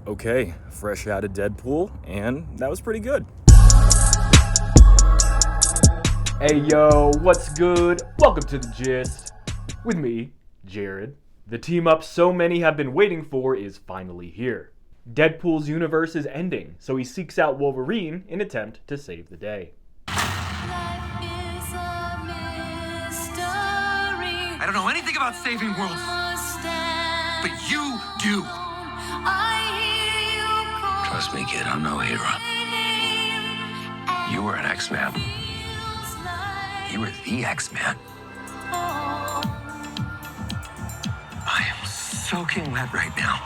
Okay, fresh out of Deadpool, and that was pretty good. Hey yo, what's good? Welcome to The Gist. With me, Jared. The team up so many have been waiting for is finally here. Deadpool's universe is ending, so he seeks out Wolverine in an attempt to save the day. I don't know anything about saving worlds, but you do. Trust me, kid, I'm no hero. You were an X-Man. You were the X-Man. I am soaking wet right now.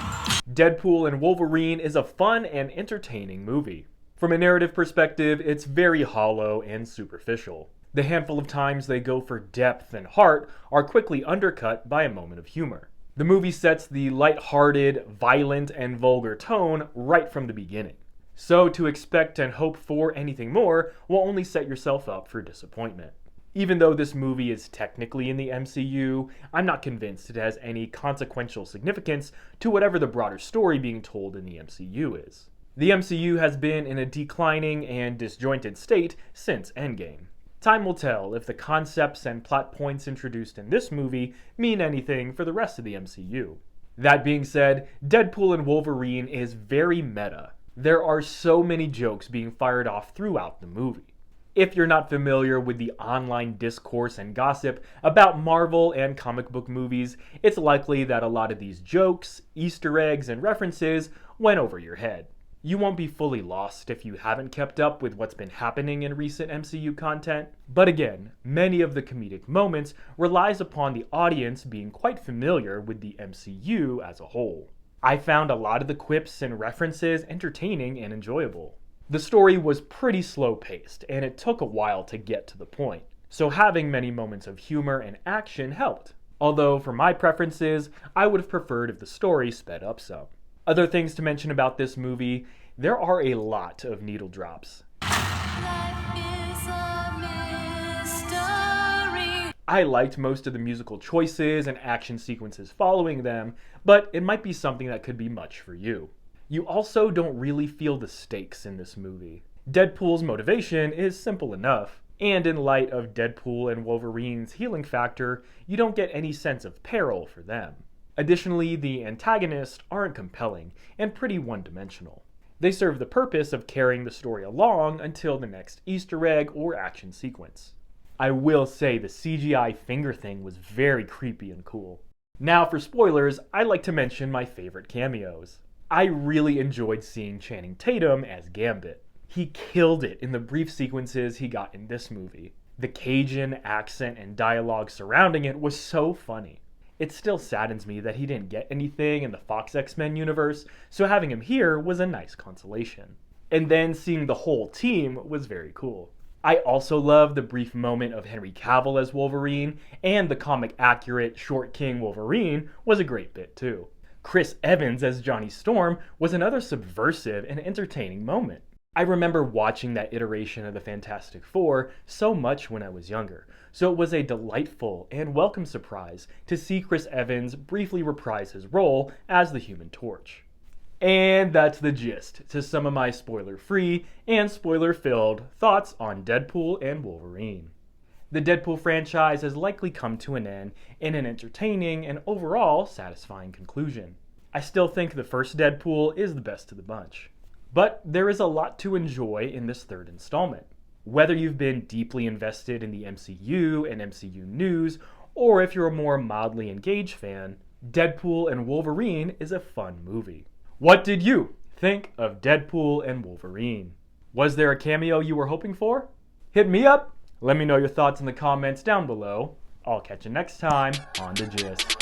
Deadpool and Wolverine is a fun and entertaining movie. From a narrative perspective, it's very hollow and superficial. The handful of times they go for depth and heart are quickly undercut by a moment of humor. The movie sets the light-hearted, violent, and vulgar tone right from the beginning. So to expect and hope for anything more will only set yourself up for disappointment. Even though this movie is technically in the MCU, I'm not convinced it has any consequential significance to whatever the broader story being told in the MCU is. The MCU has been in a declining and disjointed state since Endgame. Time will tell if the concepts and plot points introduced in this movie mean anything for the rest of the MCU. That being said, Deadpool and Wolverine is very meta. There are so many jokes being fired off throughout the movie. If you're not familiar with the online discourse and gossip about Marvel and comic book movies, it's likely that a lot of these jokes, Easter eggs, and references went over your head. You won't be fully lost if you haven't kept up with what's been happening in recent MCU content. But again, many of the comedic moments relies upon the audience being quite familiar with the MCU as a whole. I found a lot of the quips and references entertaining and enjoyable. The story was pretty slow-paced, and it took a while to get to the point, so having many moments of humor and action helped. Although, for my preferences, I would have preferred if the story sped up some. Other things to mention about this movie, there are a lot of needle drops. I liked most of the musical choices and action sequences following them, but it might be something that could be much for you. You also don't really feel the stakes in this movie. Deadpool's motivation is simple enough, and in light of Deadpool and Wolverine's healing factor, you don't get any sense of peril for them. Additionally, the antagonists aren't compelling and pretty one-dimensional. They serve the purpose of carrying the story along until the next Easter egg or action sequence. I will say the CGI finger thing was very creepy and cool. Now for spoilers, I'd like to mention my favorite cameos. I really enjoyed seeing Channing Tatum as Gambit. He killed it in the brief sequences he got in this movie. The Cajun accent and dialogue surrounding it was so funny. It still saddens me that he didn't get anything in the Fox X-Men universe, so having him here was a nice consolation. And then seeing the whole team was very cool. I also love the brief moment of Henry Cavill as Wolverine, and the comic-accurate Short King Wolverine was a great bit too. Chris Evans as Johnny Storm was another subversive and entertaining moment. I remember watching that iteration of the Fantastic Four so much when I was younger, so it was a delightful and welcome surprise to see Chris Evans briefly reprise his role as the Human Torch. And that's the gist to some of my spoiler-free and spoiler-filled thoughts on Deadpool and Wolverine. The Deadpool franchise has likely come to an end in an entertaining and overall satisfying conclusion. I still think the first Deadpool is the best of the bunch. But there is a lot to enjoy in this third installment. Whether you've been deeply invested in the MCU and MCU news, or if you're a more mildly engaged fan, Deadpool and Wolverine is a fun movie. What did you think of Deadpool and Wolverine? Was there a cameo you were hoping for? Hit me up! Let me know your thoughts in the comments down below. I'll catch you next time on The Gist.